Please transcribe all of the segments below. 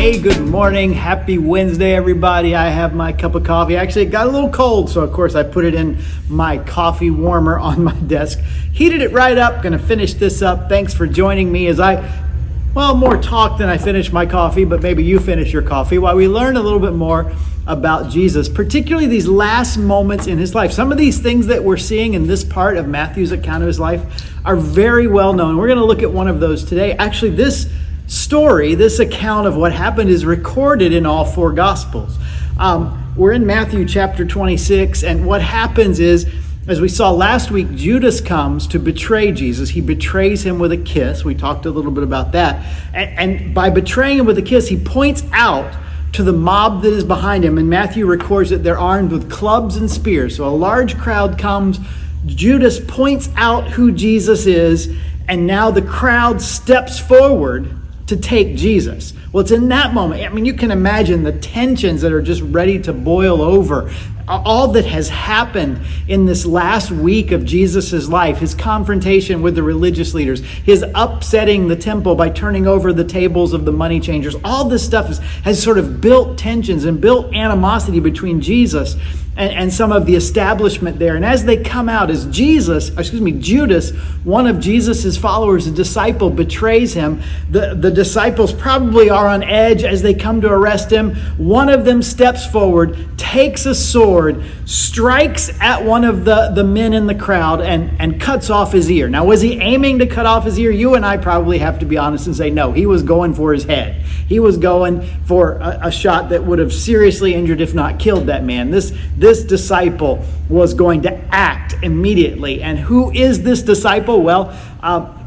Hey, good morning. Happy Wednesday, everybody. I have my cup of coffee. Actually, it got a little cold, so of course I put it in my coffee warmer on my desk. Heated it right up. Going to finish this up. Thanks for joining me as more talk than I finish my coffee, but maybe you finish your coffee while we learn a little bit more about Jesus, particularly these last moments in his life. Some of these things that we're seeing in this part of Matthew's account of his life are very well known. We're going to look at one of those today. Actually, this story, this account of what happened is recorded in all four Gospels. We're in Matthew chapter 26, and what happens is, as we saw last week, Judas comes to betray Jesus. He betrays him with a kiss. We talked a little bit about that. And by betraying him with a kiss, he points out to the mob that is behind him. And Matthew records that they're armed with clubs and spears. So a large crowd comes. Judas points out who Jesus is. And now the crowd steps forward to take Jesus. Well, it's in that moment. I mean, you can imagine the tensions that are just ready to boil over. All that has happened in this last week of Jesus' life, his confrontation with the religious leaders, his upsetting the temple by turning over the tables of the money changers, all this stuff has sort of built tensions and built animosity between Jesus and some of the establishment there. And as they come out, as Judas, one of Jesus's followers, a disciple, betrays him, the disciples probably are on edge as they come to arrest him. One of them steps forward, takes a sword, strikes at one of the men in the crowd and cuts off his ear. Now, was he aiming to cut off his ear? You and I probably have to be honest and say, no, he was going for his head. He was going for a shot that would have seriously injured, if not killed, that man. This disciple was going to act immediately. And who is this disciple? Well,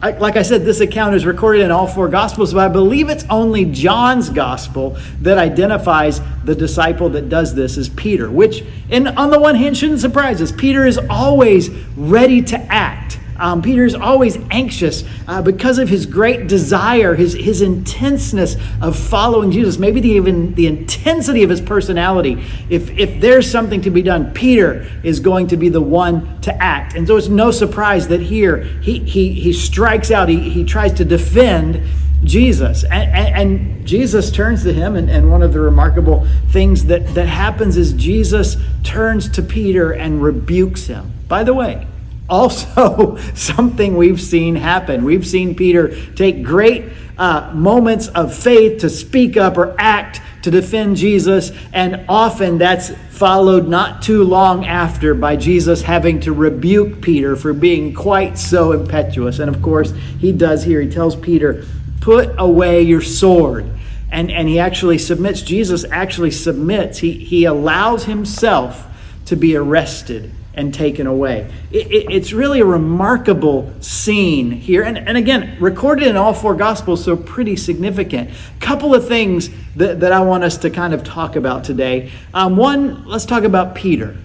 like I said, this account is recorded in all four Gospels, but I believe it's only John's Gospel that identifies the disciple that does this as Peter, which, on the one hand, shouldn't surprise us. Peter is always ready to act. Peter is always anxious because of his great desire, his intenseness of following Jesus, maybe even the intensity of his personality. If there's something to be done, Peter is going to be the one to act. And so it's no surprise that here he strikes out, he tries to defend Jesus. And Jesus turns to him, and one of the remarkable things that happens is Jesus turns to Peter and rebukes him. By the way, also something we've seen happen. We've seen Peter take great moments of faith to speak up or act to defend Jesus, and often that's followed not too long after by Jesus having to rebuke Peter for being quite so impetuous. And of course, he does here. He tells Peter, put away your sword. And he actually submits. Jesus actually submits. He allows himself to be arrested and taken away. It's really a remarkable scene here. And again, recorded in all four Gospels, so pretty significant. Couple of things that I want us to kind of talk about today. One, let's talk about Peter.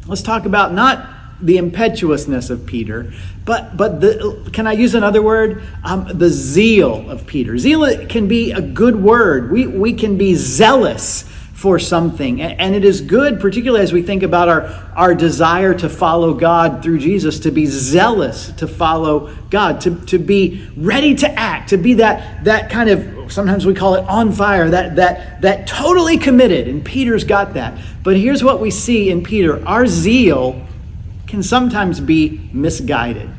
Let's talk about not the impetuousness of Peter, but can I use another word? The zeal of Peter. Zeal can be a good word. We can be zealous for something. And it is good, particularly as we think about our desire to follow God through Jesus, to be zealous to follow God, to be ready to act, to be that kind of, sometimes we call it on fire, that totally committed. And Peter's got that. But here's what we see in Peter. Our zeal can sometimes be misguided.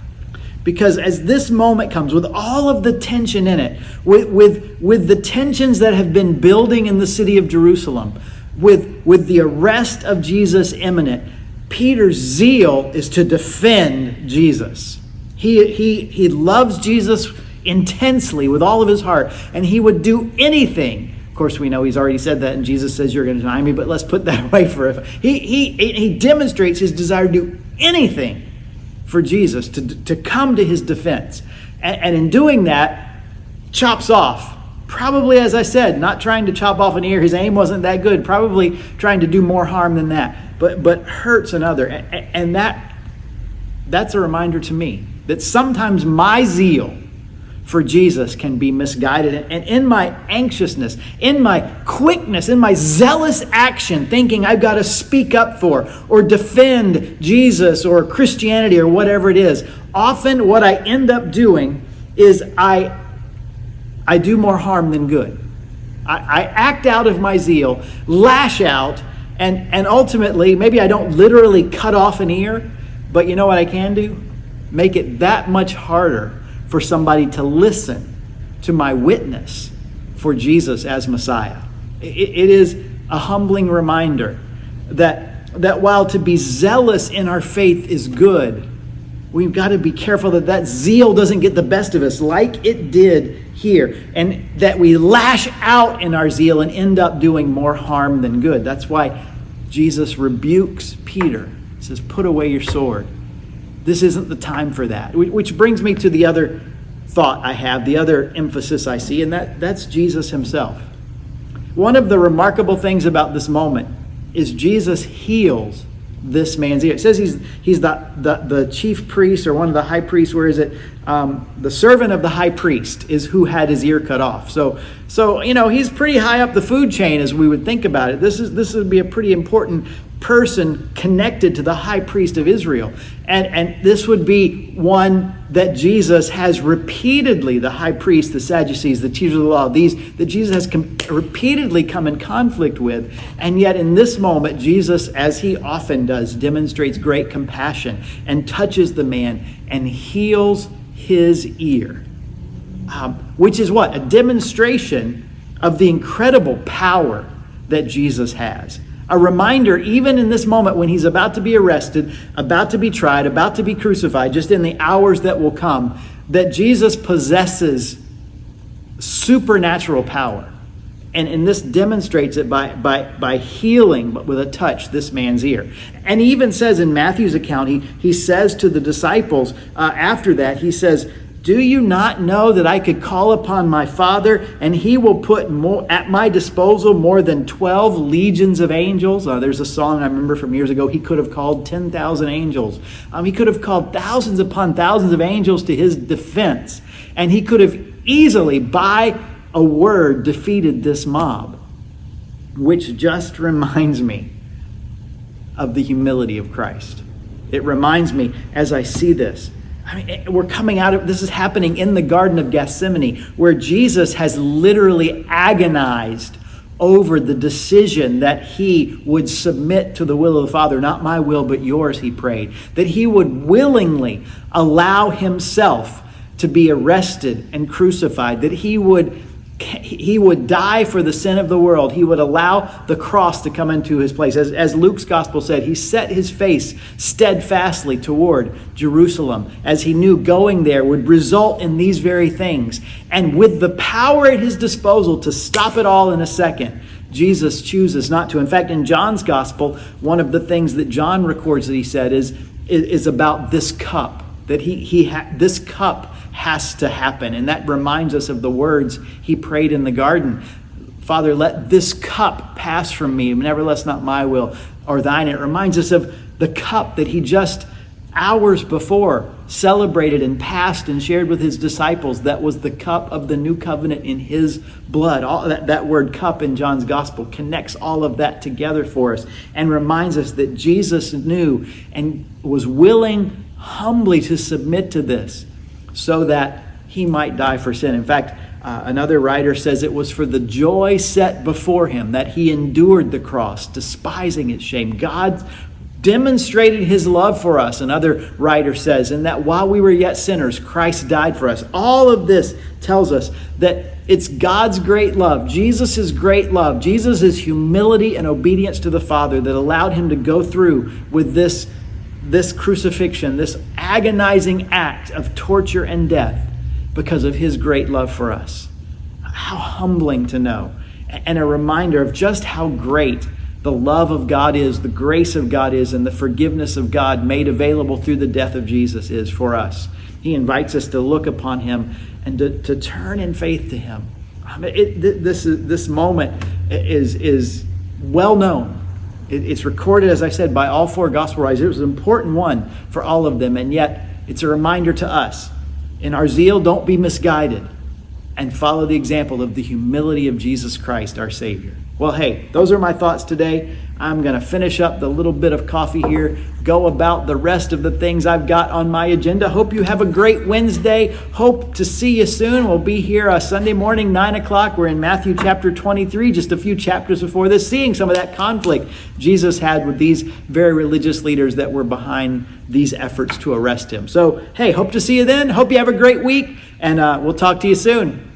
Because as this moment comes, with all of the tension in it, with the tensions that have been building in the city of Jerusalem, with the arrest of Jesus imminent, Peter's zeal is to defend Jesus. He loves Jesus intensely with all of his heart, and he would do anything. Of course, we know he's already said that, and Jesus says, you're going to deny me, but let's put that away for a He demonstrates his desire to do anything for Jesus, to come to his defense. And in doing that, chops off. Probably, as I said, not trying to chop off an ear. His aim wasn't that good. Probably trying to do more harm than that. But hurts another. And that's a reminder to me that sometimes my zeal for Jesus can be misguided. And in my anxiousness, in my quickness, in my zealous action, thinking I've got to speak up for or defend Jesus or Christianity or whatever it is, often what I end up doing is I do more harm than good. I act out of my zeal, lash out, and ultimately, maybe I don't literally cut off an ear, but you know what I can do? Make it that much harder for somebody to listen to my witness for Jesus as Messiah. It is a humbling reminder that while to be zealous in our faith is good, we've got to be careful that zeal doesn't get the best of us like it did here, and that we lash out in our zeal and end up doing more harm than good. That's why Jesus rebukes Peter. He says, put away your sword. This isn't the time for that. Which brings me to the other thought I have, the other emphasis I see, and that's Jesus himself. One of the remarkable things about this moment is Jesus heals this man's ear. It says he's the chief priest, or one of the high priests. Where is it? The servant of the high priest is who had his ear cut off. So he's pretty high up the food chain as we would think about it. This would be a pretty important person connected to the high priest of Israel. And this would be one that Jesus has repeatedly, the high priest, the Sadducees, the teachers of the law, that Jesus has repeatedly come in conflict with. And yet in this moment, Jesus, as he often does, demonstrates great compassion and touches the man and heals his ear. Which is what? A demonstration of the incredible power that Jesus has. A reminder, even in this moment when he's about to be arrested, about to be tried, about to be crucified, just in the hours that will come, that Jesus possesses supernatural power. And this demonstrates it by healing, but with a touch, this man's ear. And he even says in Matthew's account, he says to the disciples after that, he says, do you not know that I could call upon my Father and he will put at my disposal more than 12 legions of angels? There's a song I remember from years ago. He could have called 10,000 angels. He could have called thousands upon thousands of angels to his defense. And he could have easily, by a word, defeated this mob. Which just reminds me of the humility of Christ. It reminds me as I see this. We're coming out of, this is happening in the Garden of Gethsemane, where Jesus has literally agonized over the decision that he would submit to the will of the Father. Not my will, but yours, he prayed. That he would willingly allow himself to be arrested and crucified. That he would die for the sin of the world. He would allow the cross to come into his place. As Luke's gospel said, he set his face steadfastly toward Jerusalem, as he knew going there would result in these very things. And with the power at his disposal to stop it all in a second, Jesus chooses not to. In fact, in John's gospel, one of the things that John records that he said is about this cup. That this cup has to happen. And that reminds us of the words he prayed in the garden. Father, let this cup pass from me. Nevertheless, not my will or thine. It reminds us of the cup that he just hours before celebrated and passed and shared with his disciples. That was the cup of the new covenant in his blood. All that word cup in John's gospel connects all of that together for us and reminds us that Jesus knew and was willing humbly to submit to this so that he might die for sin. In fact, another writer says it was for the joy set before him that he endured the cross, despising its shame. God demonstrated his love for us, another writer says, and that while we were yet sinners, Christ died for us. All of this tells us that it's God's great love, Jesus' great love, Jesus' humility and obedience to the Father that allowed him to go through with this crucifixion, this agonizing act of torture and death because of his great love for us. How humbling to know, and a reminder of just how great the love of God is, the grace of God is, and the forgiveness of God made available through the death of Jesus is for us. He invites us to look upon him and to turn in faith to him. This moment is well known. It's recorded, as I said, by all four gospel writers. It was an important one for all of them, and yet it's a reminder to us. In our zeal, don't be misguided, and follow the example of the humility of Jesus Christ, our Savior. Well, hey, those are my thoughts today. I'm going to finish up the little bit of coffee here, go about the rest of the things I've got on my agenda. Hope you have a great Wednesday. Hope to see you soon. We'll be here Sunday morning, 9 o'clock. We're in Matthew chapter 23, just a few chapters before this, seeing some of that conflict Jesus had with these very religious leaders that were behind these efforts to arrest him. So, hey, hope to see you then. Hope you have a great week, and we'll talk to you soon.